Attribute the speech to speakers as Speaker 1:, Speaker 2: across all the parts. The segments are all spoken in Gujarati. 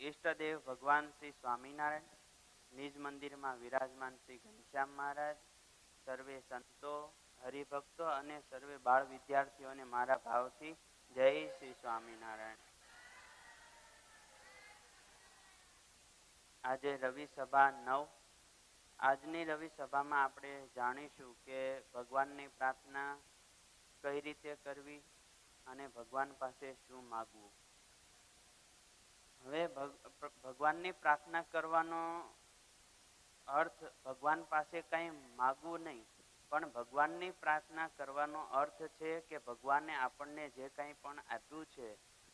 Speaker 1: ઈષ્ટદેવ ભગવાન શ્રી સ્વામિનારાયણ, નિજ મંદિરમાં વિરાજમાન શ્રી ઘનશ્યામ મહારાજ, સર્વે સંતો, હરિભક્તો અને સર્વે બાળ વિદ્યાર્થીઓને મારા ભાવથી જય શ્રી સ્વામિનારાયણ. આજે રવિ સભા 9. આજની રવિ સભામાં આપણે જાણીશું કે ભગવાનની પ્રાર્થના કઈ રીતે કરવી અને ભગવાન પાસે શું માગવું. હવે ભગવાનની પ્રાર્થના કરવાનો અર્થ ભગવાન પાસે કંઈ માગવું નહીં, પણ ભગવાનની પ્રાર્થના કરવાનો અર્થ છે કે ભગવાને આપણને જે કંઈ પણ આપ્યું છે,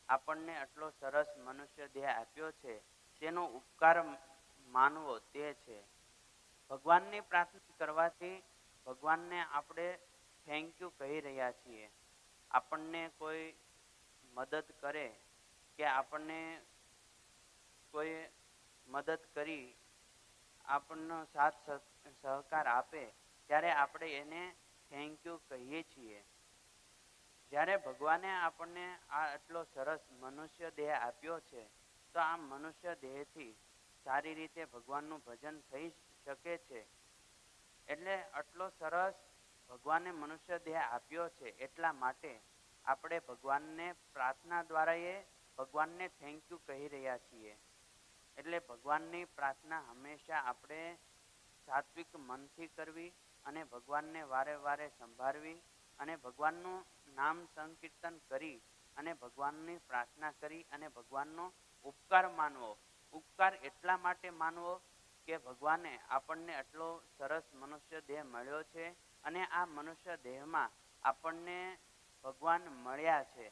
Speaker 1: આપણને આટલો સરસ મનુષ્ય દેહ આપ્યો છે, તેનો ઉપકાર માનવો તે છે. ભગવાનની પ્રાર્થના કરવાથી ભગવાનને આપણે થેન્ક યુ કહી રહ્યા છીએ. આપણને કોઈ મદદ કરે કે આપણને કોઈ મદદ કરી આપણનો સાથ સહકાર આપે ત્યારે આપણે એને થેન્ક યુ કહીએ છીએ. જ્યારે ભગવાને આપણને આ આટલો સરસ મનુષ્ય દેહ આપ્યો છે, તો આ મનુષ્ય દેહથી સારી રીતે ભગવાનનું ભજન થઈ શકે છે. એટલે આટલો સરસ ભગવાને મનુષ્ય દેહ આપ્યો છે, એટલા માટે આપણે ભગવાનને પ્રાર્થના દ્વારા ભગવાનને થેન્ક યુ કહી રહ્યા છીએ. એટલે ભગવાનની પ્રાર્થના હંમેશા આપણે સાત્વિક મનથી કરવી અને ભગવાનને વારે વારે સંભાળવી અને ભગવાનનું નામ સંકીર્તન કરી અને ભગવાનની પ્રાર્થના કરી અને ભગવાનનો ઉપકાર માનવો. ઉપકાર એટલા માટે માનવો કે ભગવાને આપણને આટલો સરસ મનુષ્ય દેહ મળ્યો છે અને આ મનુષ્ય દેહમાં આપણને ભગવાન મળ્યા છે.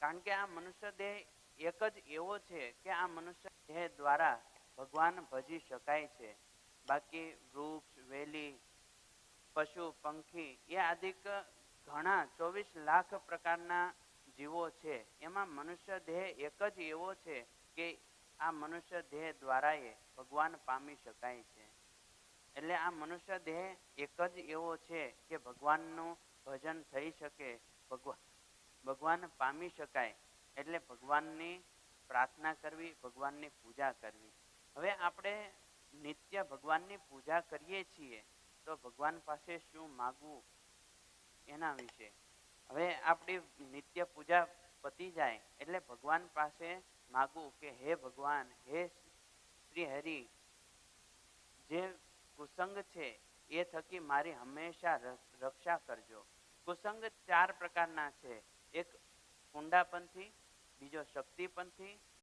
Speaker 1: કારણ કે આ મનુષ્ય દેહ એક જ એવો છે કે આ મનુષ્ય દેહ દ્વારા ભગવાન ભજી શકાય છે. બાકી વૃક્ષ, વેલી, પશુ, પંખી એ આદિક ઘણા 24 લાખ પ્રકારના જીવો છે. એમાં મનુષ્ય દેહ એક જ એવો છે કે આ મનુષ્ય દેહ દ્વારા ભગવાન પામી શકાય છે. એટલે આ મનુષ્ય દેહ એક જ એવો છે કે ભગવાનનું ભજન થઈ શકે, ભગવાન પામી શકાય. એટલે ભગવાનની પ્રાર્થના કરવી, ભગવાનની પૂજા કરવી. હવે આપણે નિત્ય ભગવાનની પૂજા કરીએ છીએ, તો ભગવાન પાસે શું માગવું એના વિશે. હવે આપણી નિત્ય પૂજા પતી જાય એટલે ભગવાન પાસે માગવું કે હે ભગવાન, હે શ્રી હરિ, જે કુસંગ છે એ થકી મારી હંમેશા રક્ષા કરજો. કુસંગ 4 પ્રકારના છે. એક કુંડાપંથી, બીજો શક્તિપંથી,